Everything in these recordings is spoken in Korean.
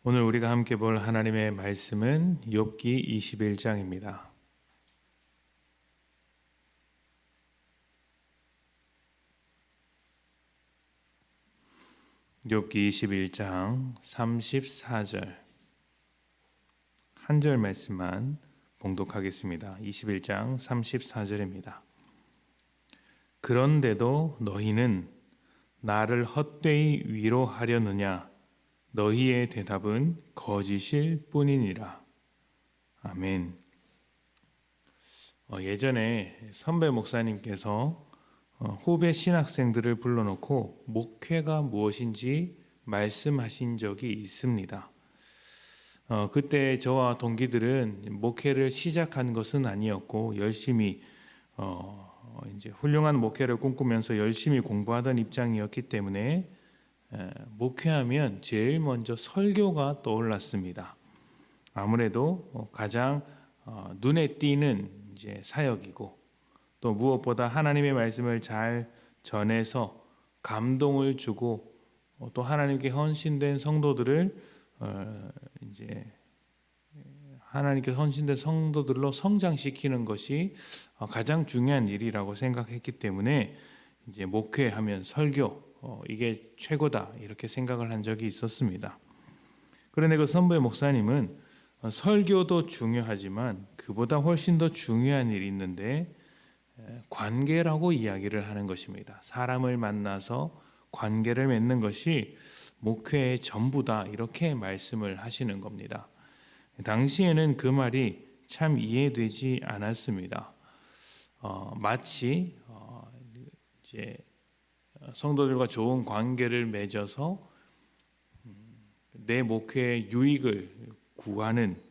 오늘 우리가 함께 볼 하나님의 말씀은 욥기 21장입니다. 욥기 21장 34절 한 절 말씀만 봉독하겠습니다. 21장 34절입니다. 그런데도 너희는 나를 헛되이 위로하려느냐? 너희의 대답은 거짓일 뿐이니라. 아멘. 예전에 선배 목사님께서 후배 신학생들을 불러놓고 목회가 무엇인지 말씀하신 적이 있습니다. 그때 저와 동기들은 목회를 시작한 것은 아니었고 열심히 이제 훌륭한 목회를 꿈꾸면서 열심히 공부하던 입장이었기 때문에 목회하면 제일 먼저 설교가 떠올랐습니다. 아무래도 가장 눈에 띄는 이제 사역이고 또 무엇보다 하나님의 말씀을 잘 전해서 감동을 주고 또 하나님께 헌신된 성도들을 이제 하나님께 헌신된 성도들로 성장시키는 것이 가장 중요한 일이라고 생각했기 때문에 이제 목회하면 설교 이게 최고다 이렇게 생각을 한 적이 있었습니다. 그런데 그 선배 목사님은 설교도 중요하지만 그보다 훨씬 더 중요한 일이 있는데 관계라고 이야기를 하는 것입니다. 사람을 만나서 관계를 맺는 것이 목회의 전부다 이렇게 말씀을 하시는 겁니다. 당시에는 그 말이 참 이해되지 않았습니다. 마치 이제 성도들과 좋은 관계를 맺어서 내 목회의 유익을 구하는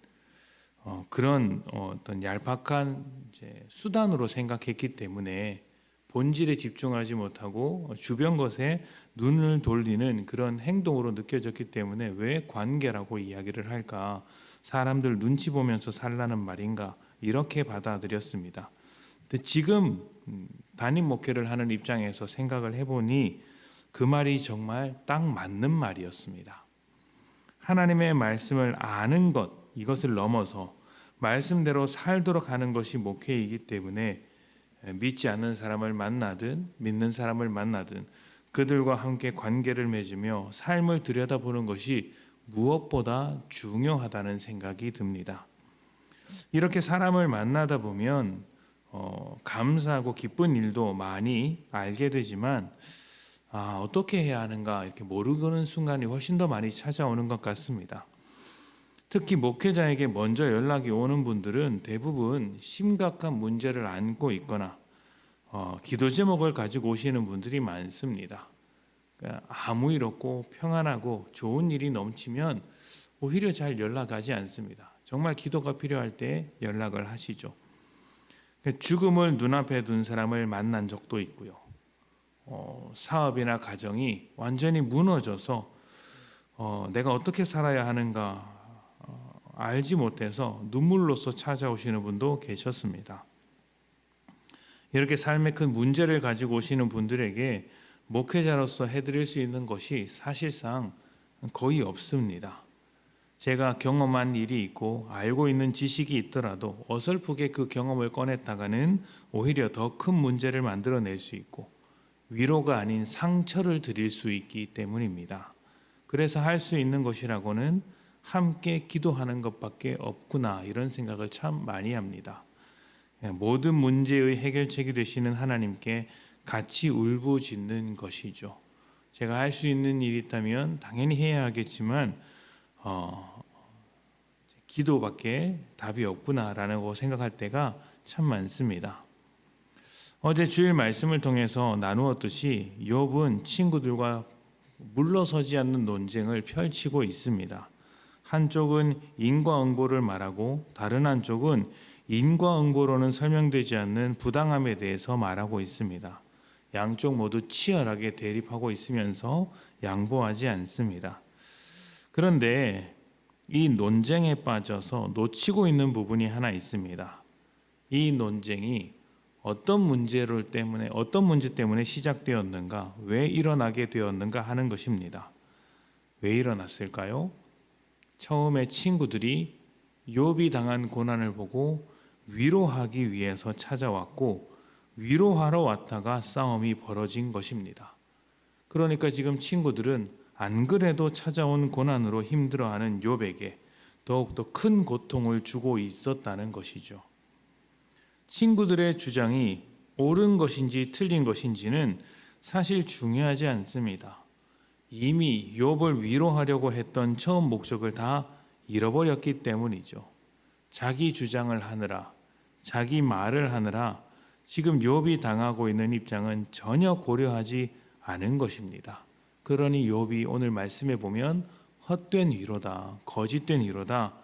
그런 어떤 얄팍한 이제 수단으로 생각했기 때문에 본질에 집중하지 못하고 주변 것에 눈을 돌리는 그런 행동으로 느껴졌기 때문에 왜 관계라고 이야기를 할까? 사람들 눈치 보면서 살라는 말인가? 이렇게 받아들였습니다. 근데 지금 담임 목회를 하는 입장에서 생각을 해보니 그 말이 정말 딱 맞는 말이었습니다. 하나님의 말씀을 아는 것, 이것을 넘어서 말씀대로 살도록 하는 것이 목회이기 때문에 믿지 않는 사람을 만나든 믿는 사람을 만나든 그들과 함께 관계를 맺으며 삶을 들여다보는 것이 무엇보다 중요하다는 생각이 듭니다. 이렇게 사람을 만나다 보면 감사하고 기쁜 일도 많이 알게 되지만 어떻게 해야 하는가 이렇게 모르는 순간이 훨씬 더 많이 찾아오는 것 같습니다. 특히 목회자에게 먼저 연락이 오는 분들은 대부분 심각한 문제를 안고 있거나 기도 제목을 가지고 오시는 분들이 많습니다. 그러니까 아무 일 없고 평안하고 좋은 일이 넘치면 오히려 잘 연락하지 않습니다. 정말 기도가 필요할 때 연락을 하시죠. 죽음을 눈앞에 둔 사람을 만난 적도 있고요. 사업이나 가정이 완전히 무너져서 내가 어떻게 살아야 하는가 알지 못해서 눈물로써 찾아오시는 분도 계셨습니다. 이렇게 삶의 큰 문제를 가지고 오시는 분들에게 목회자로서 해드릴 수 있는 것이 사실상 거의 없습니다. 제가 경험한 일이 있고 알고 있는 지식이 있더라도 어설프게 그 경험을 꺼냈다가는 오히려 더 큰 문제를 만들어낼 수 있고 위로가 아닌 상처를 드릴 수 있기 때문입니다. 그래서 할 수 있는 것이라고는 함께 기도하는 것밖에 없구나 이런 생각을 참 많이 합니다. 모든 문제의 해결책이 되시는 하나님께 같이 울부짖는 것이죠. 제가 할 수 있는 일이 있다면 당연히 해야 하겠지만 기도밖에 답이 없구나라고 생각할 때가 참 많습니다. 어제 주일 말씀을 통해서 나누었듯이 욥은 친구들과 물러서지 않는 논쟁을 펼치고 있습니다. 한쪽은 인과응보를 말하고 다른 한쪽은 인과응보로는 설명되지 않는 부당함에 대해서 말하고 있습니다. 양쪽 모두 치열하게 대립하고 있으면서 양보하지 않습니다. 그런데 이 논쟁에 빠져서 놓치고 있는 부분이 하나 있습니다. 이 논쟁이 어떤 문제 때문에 시작되었는가, 왜 일어나게 되었는가 하는 것입니다. 왜 일어났을까요? 처음에 친구들이 욥이 당한 고난을 보고 위로하기 위해서 찾아왔고 위로하러 왔다가 싸움이 벌어진 것입니다. 그러니까 지금 친구들은 안 그래도 찾아온 고난으로 힘들어하는 욥에게 더욱더 큰 고통을 주고 있었다는 것이죠. 친구들의 주장이 옳은 것인지 틀린 것인지는 사실 중요하지 않습니다. 이미 욥을 위로하려고 했던 처음 목적을 다 잃어버렸기 때문이죠. 자기 주장을 하느라, 자기 말을 하느라 지금 욥이 당하고 있는 입장은 전혀 고려하지 않은 것입니다. 그러니 욥이 오늘 말씀에 보면 헛된 위로다, 거짓된 위로다,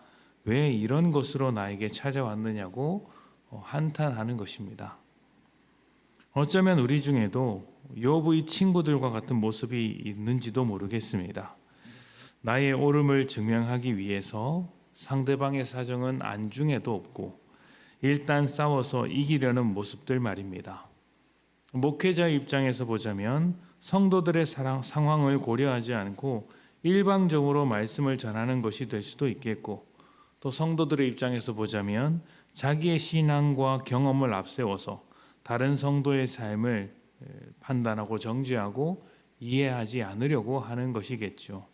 왜 이런 것으로 나에게 찾아왔느냐고 한탄하는 것입니다. 어쩌면 우리 중에도 욥의 친구들과 같은 모습이 있는지도 모르겠습니다. 나의 옳음을 증명하기 위해서 상대방의 사정은 안중에도 없고 일단 싸워서 이기려는 모습들 말입니다. 목회자 입장에서 보자면 성도들의 상황을 고려하지 않고 일방적으로 말씀을 전하는 것이 될 수도 있겠고, 또 성도들의 입장에서 보자면 자기의 신앙과 경험을 앞세워서 다른 성도의 삶을 판단하고 정죄하고 이해하지 않으려고 하는 것이겠죠.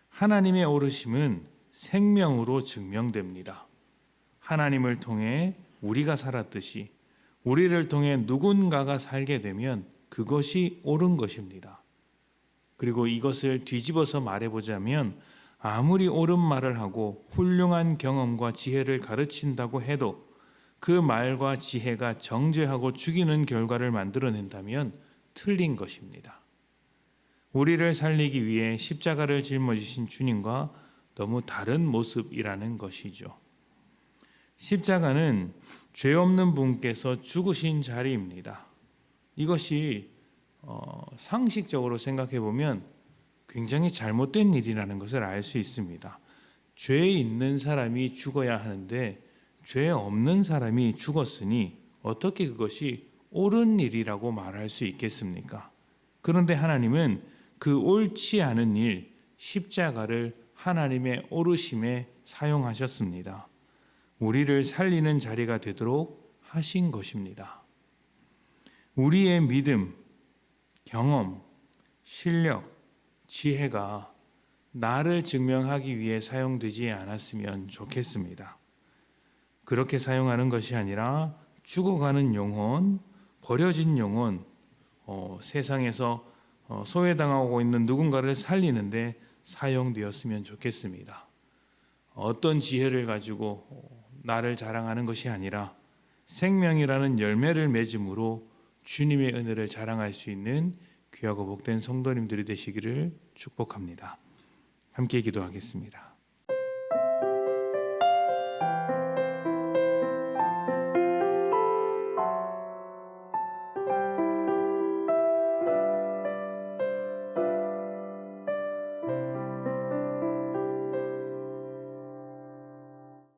하나님의 오르심은 생명으로 증명됩니다. 하나님을 통해 우리가 살았듯이 우리를 통해 누군가가 살게 되면 그것이 옳은 것입니다. 그리고 이것을 뒤집어서 말해보자면 아무리 옳은 말을 하고 훌륭한 경험과 지혜를 가르친다고 해도 그 말과 지혜가 정죄하고 죽이는 결과를 만들어낸다면 틀린 것입니다. 우리를 살리기 위해 십자가를 짊어지신 주님과 너무 다른 모습이라는 것이죠. 십자가는 죄 없는 분께서 죽으신 자리입니다. 이것이 상식적으로 생각해 보면 굉장히 잘못된 일이라는 것을 알 수 있습니다. 죄 있는 사람이 죽어야 하는데 죄 없는 사람이 죽었으니 어떻게 그것이 옳은 일이라고 말할 수 있겠습니까? 그런데 하나님은 그 옳지 않은 일, 십자가를 하나님의 오르심에 사용하셨습니다. 우리를 살리는 자리가 되도록 하신 것입니다. 우리의 믿음, 경험, 실력, 지혜가 나를 증명하기 위해 사용되지 않았으면 좋겠습니다. 그렇게 사용하는 것이 아니라 죽어가는 영혼, 버려진 영혼, 세상에서 소외당하고 있는 누군가를 살리는데 사용되었으면 좋겠습니다. 어떤 지혜를 가지고 나를 자랑하는 것이 아니라 생명이라는 열매를 맺음으로 주님의 은혜를 자랑할 수 있는 귀하고 복된 성도님들이 되시기를 축복합니다. 함께 기도하겠습니다.